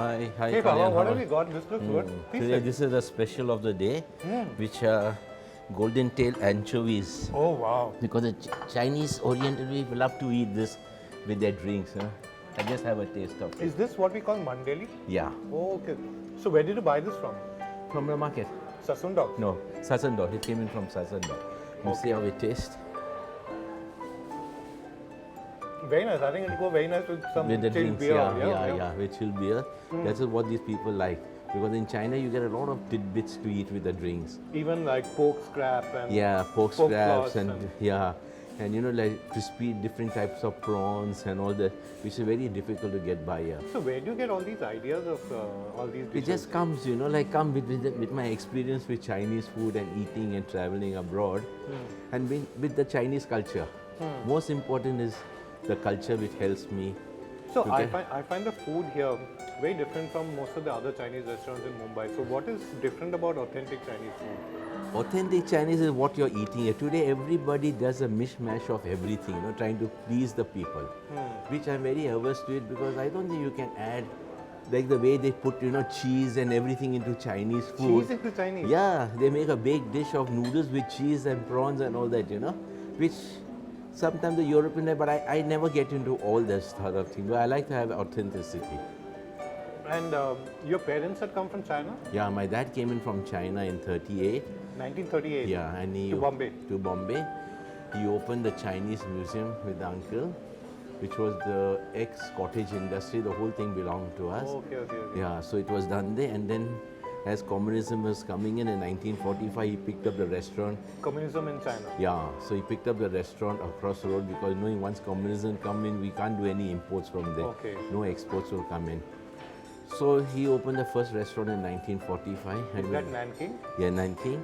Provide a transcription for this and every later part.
Hi, hi, Hey, Kalyan. Baba, what How have are you got? This looks good. Please Today, say. this is the special of the day, which are golden tail anchovies. Oh, wow. Because the Chinese Oriental people love to eat this with their drinks. Huh? I just have a taste of it. Is this what we call mandeli? Yeah, Oh, okay. So where did you buy this from? from the market. Sasundog? No, Sasandor. It came in from Sasandor. You see how it tastes? Very nice. I think it'll go very nice with some With the chilled drinks, beer. yeah, with chilled beer. That's what these people like. Because in China, you get a lot of tidbits to eat with the drinks. Even like pork scrap and Yeah, pork floss scraps and yeah, and you know, like crispy different types of prawns and all that, which is very difficult to get by here. So where do you get all these ideas of all these It dishes? just comes, you know, like come with my experience with Chinese food and eating and traveling abroad, and with the Chinese culture. Most important is the culture which helps me. So to I find the food here very different from most of the other Chinese restaurants in Mumbai. So what is different about authentic Chinese food? Authentic Chinese is what you're eating here. Today, everybody does a mishmash of everything, you know, trying to please the people, which I'm very averse to it because I don't think you can add like the way they put, you know, cheese and everything into Chinese food. Cheese into Chinese? Yeah, they make a big dish of noodles with cheese and prawns and all that, you know, which sometimes the European, but I never get into all this sort of thing. But I like to have authenticity. And your parents had come from China? Yeah, my dad came in from China in 38. 1938? Yeah, and he To Bombay? To Bombay. He opened the Chinese museum with the uncle, which was the ex-cottage industry. The whole thing belonged to us. Oh, okay. Yeah, so it was done there, and then as communism was coming in 1945, he picked up the restaurant. Communism in China? Yeah, so he picked up the restaurant across the road because knowing once communism come in, we can't do any imports from there. Okay. No exports will come in. So he opened the first restaurant in 1945. Is and that Nanking? Yeah, Nanking.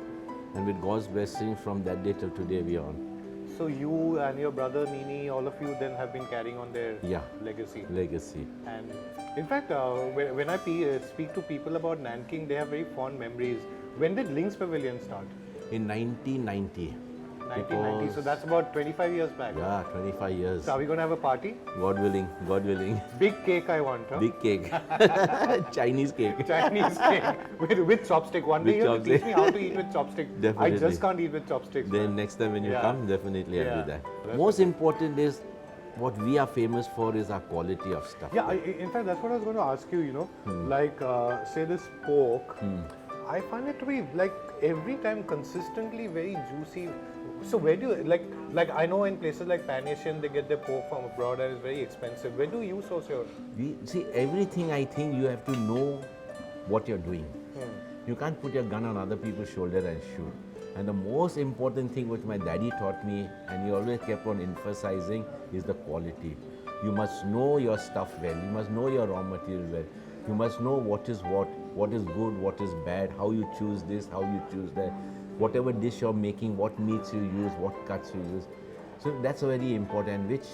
And with God's blessing, from that day till today, we are on. So you and your brother Nini, all of you then have been carrying on their legacy. Legacy. And in fact, when I speak to people about Nanking, they have very fond memories. When did Ling's Pavilion start? In 1990. 1990. So that's about 25 years back. Yeah, 25 years. So are we going to have a party? God willing, God willing. Big cake I want, huh? Big cake. Chinese cake. Chinese cake with chopstick. One day you'll teach me how to eat with chopstick. Definitely. I just can't eat with chopsticks. Then next time when you come, definitely I'll do that. That's Most important is what we are famous for is our quality of stuff. Yeah, in fact, that's what I was going to ask you, you know. Like, say this pork, I find it to be like every time consistently very juicy. So where do you, like I know in places like Pan Asian, they get their pork from abroad and it's very expensive. Where do you source your? See, everything I think you have to know what you're doing. You can't put your gun on other people's shoulder and shoot. And the most important thing which my daddy taught me, and he always kept on emphasizing, is the quality. You must know your stuff well. You must know your raw material well. You must know what is good, what is bad, how you choose this, how you choose that. Whatever dish you're making, what meats you use, what cuts you use. So that's very important, which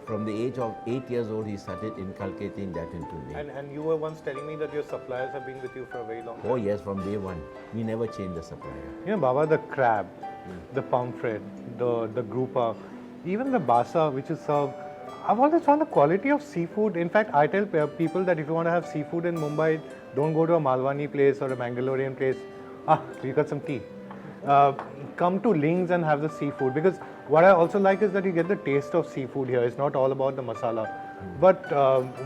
from the age of 8 years old, he started inculcating that into me. And you were once telling me that your suppliers have been with you for a very long time. Oh yes, from day one. We never changed the supplier. You know, Baba, the crab, the pomfret, the grouper, even the basa which is served, I've always found the quality of seafood. In fact, I tell people that if you want to have seafood in Mumbai, don't go to a Malwani place or a Mangalorean place. You got some tea. Come to Ling's and have the seafood, because what I also like is that you get the taste of seafood here. It's not all about the masala. But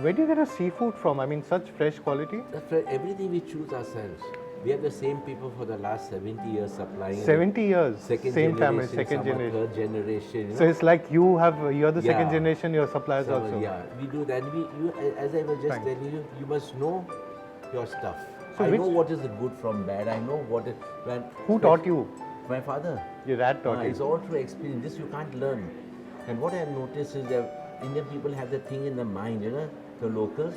where do you get a seafood from? I mean, such fresh quality? That's right. Everything we choose ourselves. We have the same people for the last 70 years supplying. 70 years? Second same generation, family, second generation. Third generation. You know? So it's like you're the second generation, your suppliers So, also. Yeah, we do that. As I was just telling you, you must know your stuff. So I know what is good from bad. I know what is. Who taught you? My father. Your dad taught you? It's all through experience. This you can't learn. And what I have noticed is that Indian people have the thing in the mind, you know, the locals,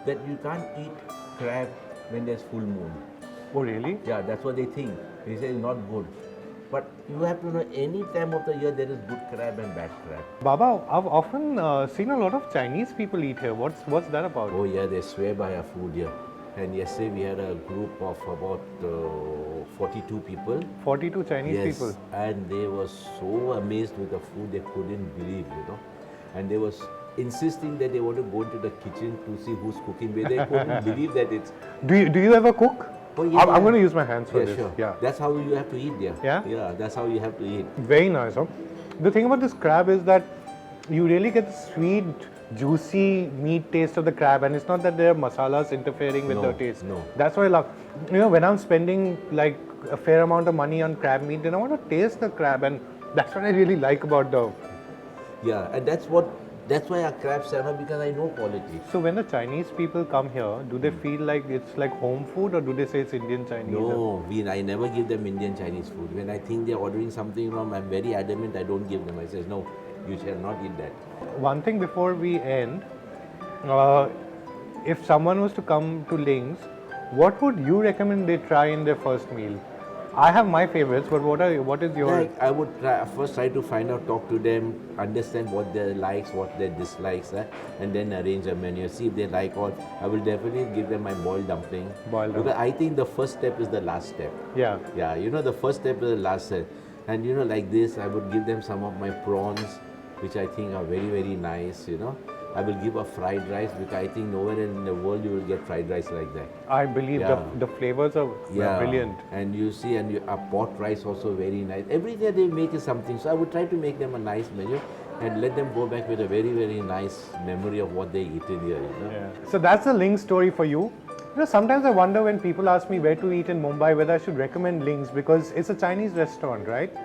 that you can't eat crab when there's full moon. Oh, really? Yeah, that's what they think. They say it's not good. But you have to know any time of the year there is good crab and bad crab. Baba, I've often seen a lot of Chinese people eat here. What's that about? Oh yeah, they swear by our food here. And yesterday we had a group of about 42 people. 42 Chinese people? And they were so amazed with the food they couldn't believe, you know. And there was insisting that they want to go into the kitchen to see who's cooking, but they couldn't believe that it's. Do you ever cook? Oh, yeah, I'm going to use my hands for Yeah, this. sure. Yeah. That's how you have to eat there. Yeah? Yeah, that's how you have to eat. Very nice. Huh? The thing about this crab is that you really get the sweet, juicy meat taste of the crab, and it's not that there are masalas interfering with No, the taste. no. That's what I love. You know, when I'm spending like a fair amount of money on crab meat, then I want to taste the crab, and that's what I really like about the. Yeah, and that's why our crabs are, because I know quality. So when the Chinese people come here, do they feel like it's like home food, or do they say it's Indian Chinese? No, I never give them Indian Chinese food. When I think they're ordering something wrong, I'm very adamant I don't give them. I say, no, you shall not eat that. One thing before we end, if someone was to come to Ling's, what would you recommend they try in their first meal? I have my favorites, but what is your? Like, I would first try to find out, talk to them, understand what their likes, what their dislikes are, and then arrange a menu. See if they like all. I will definitely give them my boiled dumpling. Because I think the first step is the last step. Yeah. Yeah, the first step is the last step. And like this, I would give them some of my prawns, which I think are very, very nice, I will give a fried rice, because I think nowhere in the world you will get fried rice like that. I believe the flavors are brilliant. And you see, a pot rice also very nice. Everything they make is something. So I would try to make them a nice menu and let them go back with a very, very nice memory of what they eaten here. Yeah. So that's the Ling story for you. Sometimes I wonder when people ask me where to eat in Mumbai, whether I should recommend Ling's, because it's a Chinese restaurant, right?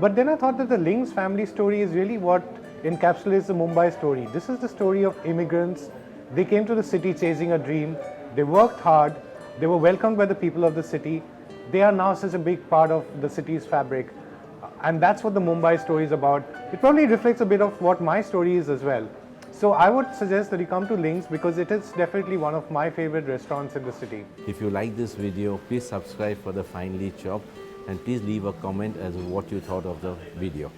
But then I thought that the Ling's family story is really what encapsulates the Mumbai story. This is the story of immigrants. They came to the city chasing a dream. They worked hard. They were welcomed by the people of the city. They are now such a big part of the city's fabric. And that's what the Mumbai story is about. It probably reflects a bit of what my story is as well. So I would suggest that you come to Ling's, because it is definitely one of my favorite restaurants in the city. If you like this video, please subscribe for the Finely Chopped, and please leave a comment as to what you thought of the video.